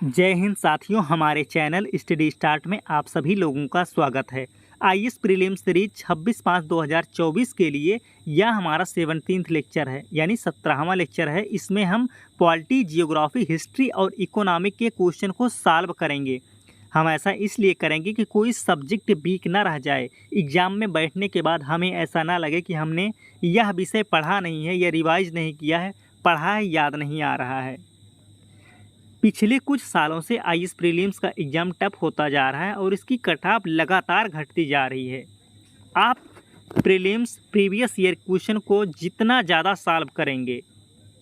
जय हिंद साथियों, हमारे चैनल स्टडी स्टार्ट में आप सभी लोगों का स्वागत है। आईएएस प्रीलिम सीरीज 26/5/2024 के लिए यह हमारा 17th लेक्चर है, यानी 17वां लेक्चर है। इसमें हम पॉलिटी, जियोग्राफी, हिस्ट्री और इकोनॉमिक के क्वेश्चन को सॉल्व करेंगे। हम ऐसा इसलिए करेंगे कि कोई सब्जेक्ट वीक ना रह जाए। एग्ज़ाम में बैठने के बाद हमें ऐसा ना लगे कि हमने यह विषय पढ़ा नहीं है या रिवाइज नहीं किया है, पढ़ा है याद नहीं आ रहा है। पिछले कुछ सालों से आईएएस प्रीलिम्स का एग्ज़ाम टफ होता जा रहा है और इसकी कटऑफ लगातार घटती जा रही है। आप प्रीलिम्स प्रीवियस ईयर क्वेश्चन को जितना ज़्यादा सॉल्व करेंगे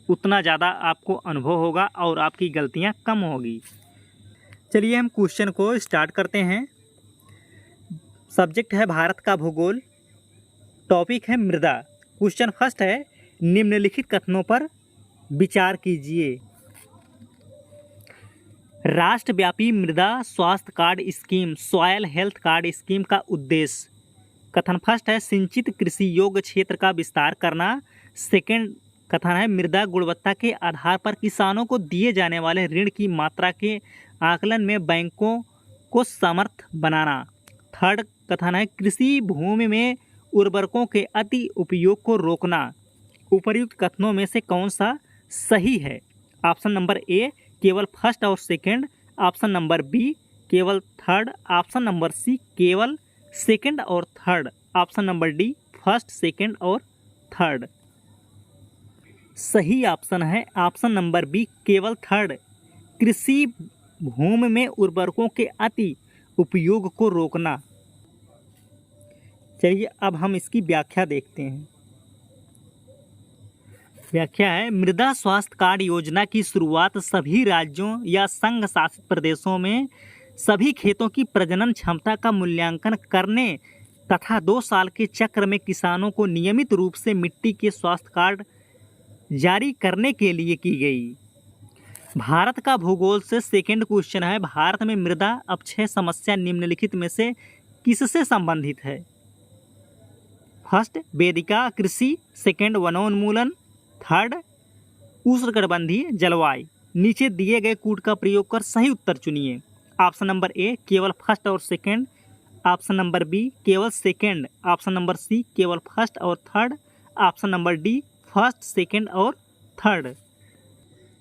उतना ज़्यादा आपको अनुभव होगा और आपकी गलतियां कम होगी। चलिए हम क्वेश्चन को स्टार्ट करते हैं। सब्जेक्ट है भारत का भूगोल, टॉपिक है मृदा। क्वेश्चन फर्स्ट है, निम्नलिखित कथनों पर विचार कीजिए। राष्ट्रव्यापी मृदा स्वास्थ्य card scheme, soil health card scheme का उद्देश्य। कथन फर्स्ट है, सिंचित कृषि योग्य क्षेत्र का विस्तार करना। सेकंड कथन है, मृदा गुणवत्ता के आधार पर किसानों को दिए जाने वाले ऋण की मात्रा के आकलन में बैंकों को समर्थ बनाना। थर्ड कथन है, कृषि भूमि में उर्वरकों के अति उपयोग को रोकना। उपर्युक्त कथनों में से कौन सा सही है? ऑप्शन नंबर ए केवल फर्स्ट और सेकंड, ऑप्शन नंबर बी केवल थर्ड, ऑप्शन नंबर सी केवल सेकंड और third, option number D first, second और थर्ड। सही ऑप्शन है ऑप्शन नंबर बी केवल थर्ड, कृषि भूमि में उर्वरकों के अति उपयोग को रोकना। चलिए अब हम इसकी व्याख्या देखते हैं। व्याख्या है, मृदा स्वास्थ्य कार्ड योजना की शुरुआत सभी राज्यों या संघ शासित प्रदेशों में सभी खेतों की प्रजनन क्षमता का मूल्यांकन करने तथा 2 साल के चक्र में किसानों को नियमित रूप से मिट्टी के स्वास्थ्य कार्ड जारी करने के लिए की गई। भारत का भूगोल से सेकंड क्वेश्चन है, भारत में मृदा अपक्षय समस्या निम्नलिखित में से किससे संबंधित है? फर्स्ट वेदिका कृषि, सेकंड वनोन्मूलन, थर्ड उष्णकटिबंधीय जलवायु। नीचे दिए गए कूट का प्रयोग कर सही उत्तर चुनिए। ऑप्शन नंबर ए केवल फर्स्ट और सेकंड, ऑप्शन नंबर बी केवल सेकंड, ऑप्शन नंबर सी केवल फर्स्ट और third, option number D first, second और थर्ड।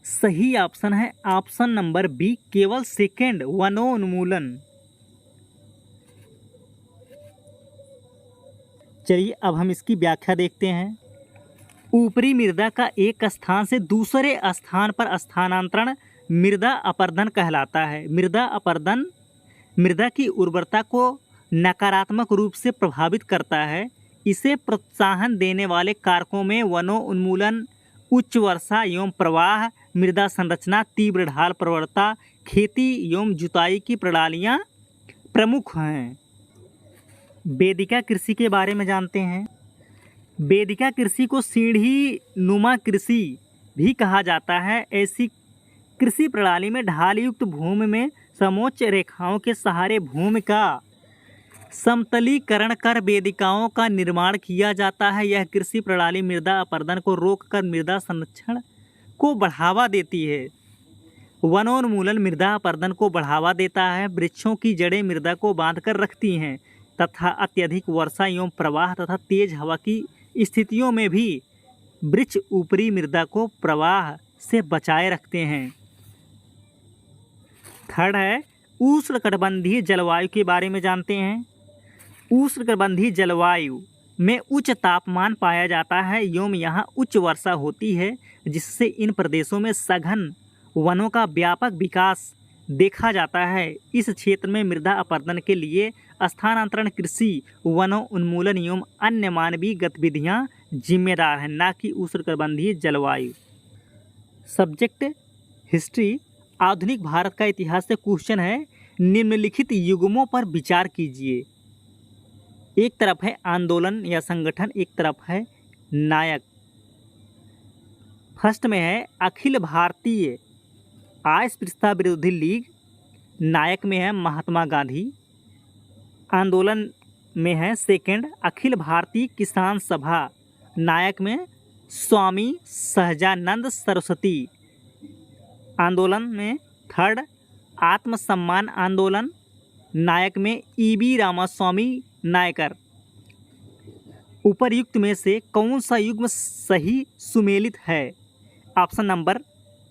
सही ऑप्शन है ऑप्शन नंबर बी केवल सेकंड, वनोन्मूलन। चलिए अब हम इसकी व्याख्या देखते हैं। ऊपरी मृदा का एक स्थान से दूसरे स्थान पर स्थानांतरण मृदा अपरदन कहलाता है। मृदा अपरदन मृदा की उर्वरता को नकारात्मक रूप से प्रभावित करता है। इसे प्रोत्साहन देने वाले कारकों में वनोन्मूलन, उच्च वर्षा एवं प्रवाह, मृदा संरचना, तीव्र ढाल प्रवणता, खेती एवं जुताई की प्रणालियाँ प्रमुख हैं। वेदिका कृषि के बारे में जानते हैं। वेदिका कृषि को सीढ़ी नुमा कृषि भी कहा जाता है। ऐसी कृषि प्रणाली में ढाल युक्त भूमि में समोच्च रेखाओं के सहारे भूमि का समतलीकरण कर वेदिकाओं का निर्माण किया जाता है। यह कृषि प्रणाली मृदा अपरदन को रोककर मृदा संरक्षण को बढ़ावा देती है। वनोन्मूलन मृदा अपरदन को बढ़ावा देता है। वृक्षों की जड़ें मृदा को बांधकर रखती हैं तथा अत्यधिक वर्षा एवं प्रवाह तथा तेज हवा की स्थितियों में भी वृक्ष ऊपरी मृदा को प्रवाह से बचाए रखते हैं। थर्ड है उष्णकटिबंधीय जलवायु के बारे में जानते हैं। उष्णकटिबंधीय जलवायु में उच्च तापमान पाया जाता है एवं यहाँ उच्च वर्षा होती है, जिससे इन प्रदेशों में सघन वनों का व्यापक विकास देखा जाता है। इस क्षेत्र में मृदा अपरदन के लिए स्थानांतरण कृषि, वनोन्मूलन एवं अन्य मानवीय गतिविधियां जिम्मेदार हैं, ना कि उष्णकटिबंधीय जलवायु। सब्जेक्ट हिस्ट्री, आधुनिक भारत का इतिहास से क्वेश्चन है, निम्नलिखित युग्मों पर विचार कीजिए। एक तरफ है आंदोलन या संगठन, एक तरफ है नायक। फर्स्ट में है अखिल भारतीय अस्पृश्यता विरोधी लीग, नायक में है महात्मा गांधी। आंदोलन में है सेकंड अखिल भारतीय किसान सभा, नायक में स्वामी सहजानंद सरस्वती। आंदोलन में थर्ड आत्मसम्मान आंदोलन, नायक में ईवी रामास्वामी नायकर। उपर्युक्त में से कौन सा युग्म सही सुमेलित है? ऑप्शन नंबर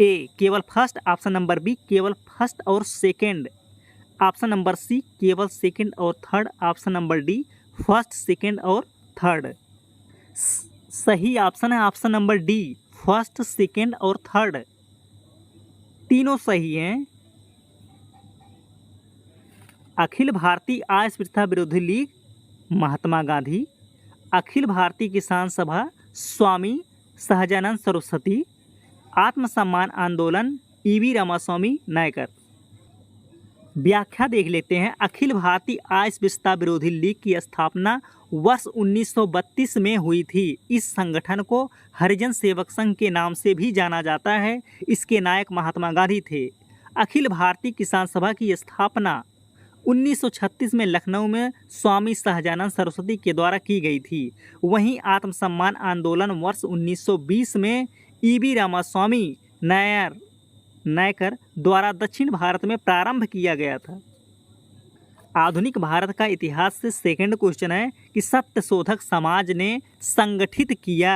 ए केवल फर्स्ट, ऑप्शन नंबर बी केवल फर्स्ट और सेकंड, ऑप्शन नंबर सी केवल सेकंड और third, option number D first second और थर्ड। सही ऑप्शन है option number D first second और थर्ड, तीनों सही हैं। अखिल भारतीय अस्पृश्यता विरोधी लीग महात्मा गांधी, अखिल भारतीय किसान सभा स्वामी सहजानंद सरस्वती, आत्मसम्मान आंदोलन ईवी रामास्वामी नायकर। व्याख्या देख लेते हैं। अखिल भारतीय अस्पृश्यता विरोधी लीग की स्थापना वर्ष 1932 में हुई थी। इस संगठन को हरिजन सेवक संघ के नाम से भी जाना जाता है। इसके नायक महात्मा गांधी थे। अखिल भारतीय किसान सभा की स्थापना 1936 में लखनऊ में स्वामी सहजानंद सरस्वती के द्वारा की गई थी। वहीं आत्मसम्मान आंदोलन वर्ष 1920 में ईवी रामास्वामी नायकर द्वारा दक्षिण भारत में प्रारंभ किया गया था। आधुनिक भारत का इतिहास से सेकंड क्वेश्चन है कि सत्यशोधक समाज ने संगठित किया।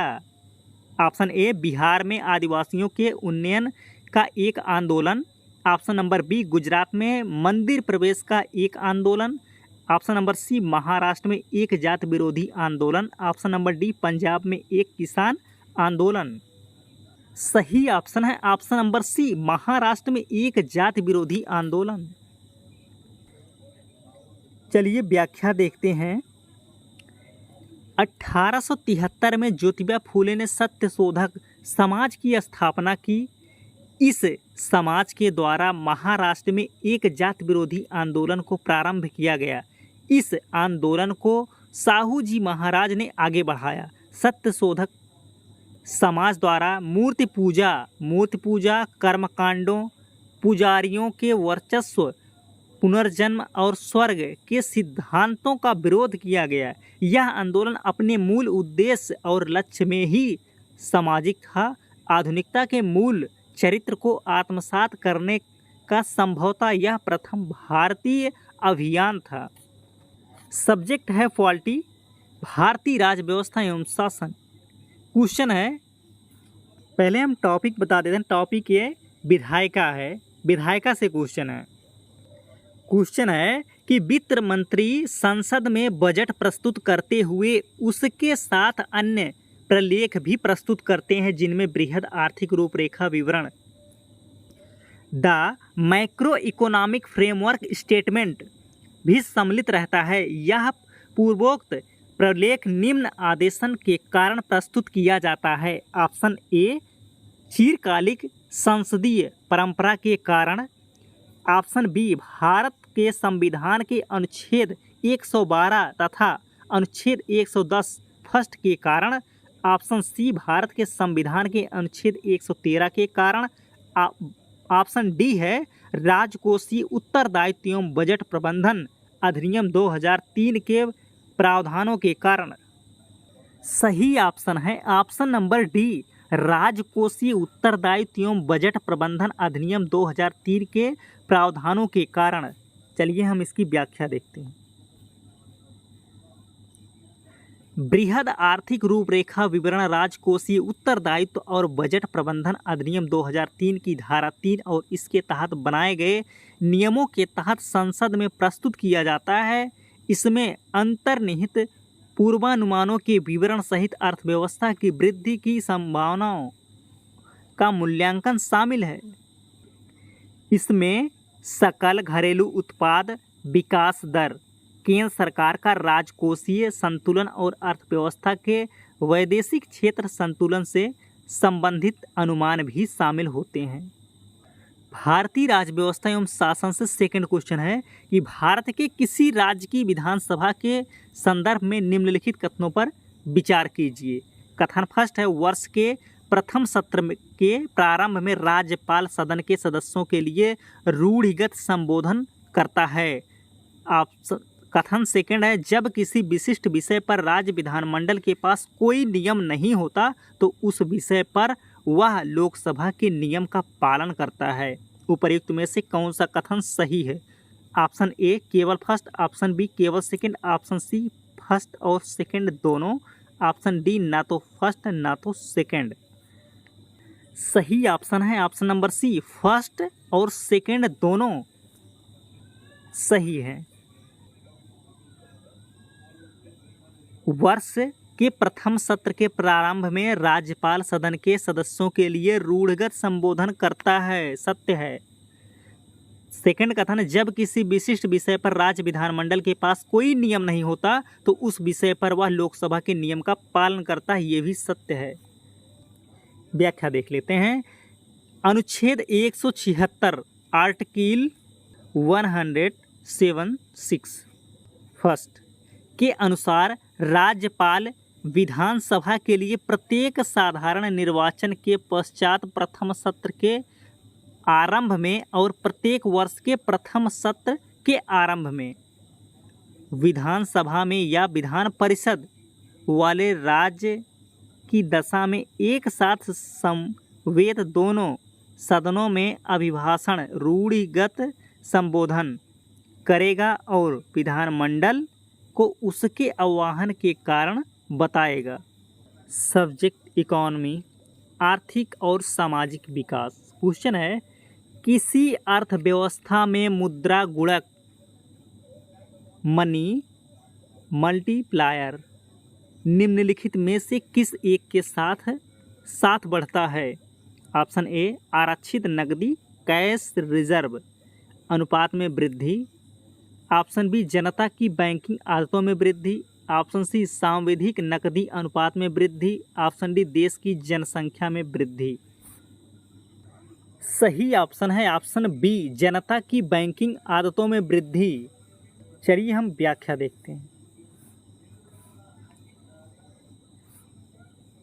ऑप्शन ए बिहार में आदिवासियों के उन्नयन का एक आंदोलन, ऑप्शन नंबर बी गुजरात में मंदिर प्रवेश का एक आंदोलन, ऑप्शन नंबर सी महाराष्ट्र में एक जात विरोधी आंदोलन, ऑप्शन नंबर डी पंजाब में एक किसान आंदोलन। सही ऑप्शन है ऑप्शन नंबर सी महाराष्ट्र में एक जात विरोधी आंदोलन। चलिए व्याख्या देखते हैं। 1873 में ज्योतिबा फूले ने सत्यशोधक समाज की स्थापना की। इस समाज के द्वारा महाराष्ट्र में एक जात विरोधी आंदोलन को प्रारंभ किया गया। इस आंदोलन को साहू जी महाराज ने आगे बढ़ाया। सत्यशोधक समाज द्वारा मूर्ति पूजा, कर्मकांडों, पुजारियों के वर्चस्व, पुनर्जन्म और स्वर्ग के सिद्धांतों का विरोध किया गया। यह आंदोलन अपने मूल उद्देश्य और लक्ष्य में ही सामाजिक था। आधुनिकता के मूल चरित्र को आत्मसात करने का संभवतः यह प्रथम भारतीय अभियान था। सब्जेक्ट है पॉलिटी, भारतीय राज्य व्यवस्था एवं शासन। क्वेश्चन है, पहले हम टॉपिक बता देते हैं। टॉपिक ये विधायिका है, विधायिका से क्वेश्चन है। क्वेश्चन है कि वित्त मंत्री संसद में बजट प्रस्तुत करते हुए उसके साथ अन्य प्रलेख भी प्रस्तुत करते हैं जिनमें बृहद आर्थिक रूपरेखा विवरण, the macro economic framework statement भी सम्मिलित रहता है। यह पूर्वोक्त प्रलेख निम्न आदेशन के कारण प्रस्तुत किया जाता है। ऑप्शन ए चिरकालिक संसदीय परंपरा के कारण, ऑप्शन बी भारत के संविधान के अनुच्छेद 112 तथा अनुच्छेद 110 फर्स्ट के कारण, ऑप्शन सी भारत के संविधान के अनुच्छेद 113 के कारण, ऑप्शन डी है राजकोषीय उत्तरदायित्व एवं बजट प्रबंधन अधिनियम 2003 के प्रावधानों के कारण। सही ऑप्शन है ऑप्शन नंबर डी राजकोषीय उत्तरदायित्व एवं बजट प्रबंधन अधिनियम 2003 के प्रावधानों के कारण। चलिए हम इसकी व्याख्या देखते हैं। बृहद आर्थिक रूपरेखा विवरण राजकोषीय उत्तरदायित्व और बजट प्रबंधन अधिनियम 2003 की धारा 3 और इसके तहत बनाए गए नियमों के तहत संसद में प्रस्तुत किया जाता है। इसमें अंतर्निहित पूर्वानुमानों के विवरण सहित अर्थव्यवस्था की वृद्धि की संभावनाओं का मूल्यांकन शामिल है। इसमें सकल घरेलू उत्पाद विकास दर, केंद्र सरकार का राजकोषीय संतुलन और अर्थव्यवस्था के वैदेशिक क्षेत्र संतुलन से संबंधित अनुमान भी शामिल होते हैं। भारतीय राज्य व्यवस्था एवं शासन से सेकंड क्वेश्चन है कि भारत के किसी राज्य की विधानसभा के संदर्भ में निम्नलिखित कथनों पर विचार कीजिए। कथन फर्स्ट है, वर्ष के प्रथम सत्र के प्रारंभ में राज्यपाल सदन के सदस्यों के लिए रूढ़िगत संबोधन करता है। कथन सेकंड है, जब किसी विशिष्ट विषय पर राज्य विधानमंडल के पास कोई नियम नहीं होता तो उस विषय पर वह लोकसभा के नियम का पालन करता है। उपर्युक्त में से कौन सा कथन सही है? ऑप्शन ए केवल फर्स्ट, ऑप्शन बी केवल सेकंड, ऑप्शन सी फर्स्ट और सेकंड दोनों, ऑप्शन डी ना तो फर्स्ट ना तो सेकंड। सही ऑप्शन है ऑप्शन नंबर सी, फर्स्ट और सेकंड दोनों सही है। वर्ष के प्रथम सत्र के प्रारंभ में राज्यपाल सदन के सदस्यों के लिए रूढ़िगत संबोधन करता है, सत्य है। सेकंड कथन, जब किसी विशिष्ट विषय पर राज्य विधानमंडल के पास कोई नियम नहीं होता तो उस विषय पर वह लोकसभा के नियम का पालन करता है, ये भी सत्य है। व्याख्या देख लेते हैं। अनुच्छेद 176 आर्टिकल 176 फर्स्ट के अनुसार राज्यपाल विधानसभा के लिए प्रत्येक साधारण निर्वाचन के पश्चात प्रथम सत्र के आरंभ में और प्रत्येक वर्ष के प्रथम सत्र के आरंभ में विधानसभा में या विधान परिषद वाले राज्य की दशा में एक साथ समवेत दोनों सदनों में अभिभाषण रूढ़िगत संबोधन करेगा और विधानमंडल को उसके आह्वान के कारण बताएगा। सब्जेक्ट इकोनॉमी, आर्थिक और सामाजिक विकास। क्वेश्चन है, किसी अर्थव्यवस्था में मुद्रा गुणक मनी मल्टीप्लायर निम्नलिखित में से किस एक के साथ बढ़ता है? ऑप्शन ए आरक्षित नकदी कैश रिजर्व अनुपात में वृद्धि, ऑप्शन बी जनता की बैंकिंग आदतों में वृद्धि, ऑप्शन सी सांविधिक नकदी अनुपात में वृद्धि, ऑप्शन डी देश की जनसंख्या में वृद्धि। सही ऑप्शन है ऑप्शन बी, जनता की बैंकिंग आदतों में वृद्धि। चलिए हम व्याख्या देखते हैं।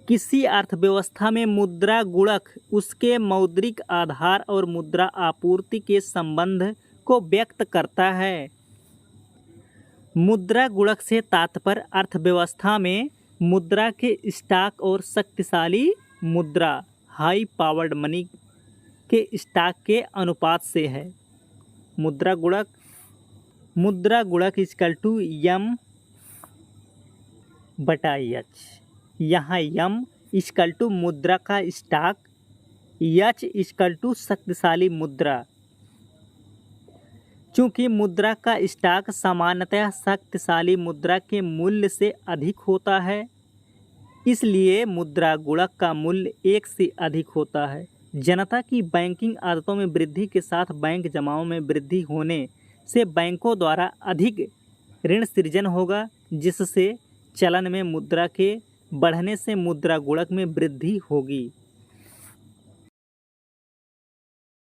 किसी अर्थव्यवस्था में मुद्रा गुणक उसके मौद्रिक आधार और मुद्रा आपूर्ति के संबंध को व्यक्त करता है। मुद्रा गुणक से तात्पर्य अर्थव्यवस्था में मुद्रा के स्टॉक और शक्तिशाली मुद्रा हाई पावर्ड मनी के स्टॉक के अनुपात से है। मुद्रा गुणक इक्वल टू यम बटा एच। यहाँ यम इक्वल टू मुद्रा का स्टॉक, एच इक्वल टू शक्तिशाली मुद्रा। चूँकि मुद्रा का स्टॉक सामान्यतः शक्तिशाली मुद्रा के मूल्य से अधिक होता है, इसलिए मुद्रा गुणक का मूल्य 1 से अधिक होता है। जनता की बैंकिंग आदतों में वृद्धि के साथ बैंक जमाओं में वृद्धि होने से बैंकों द्वारा अधिक ऋण सृजन होगा, जिससे चलन में मुद्रा के बढ़ने से मुद्रा गुणक में वृद्धि होगी।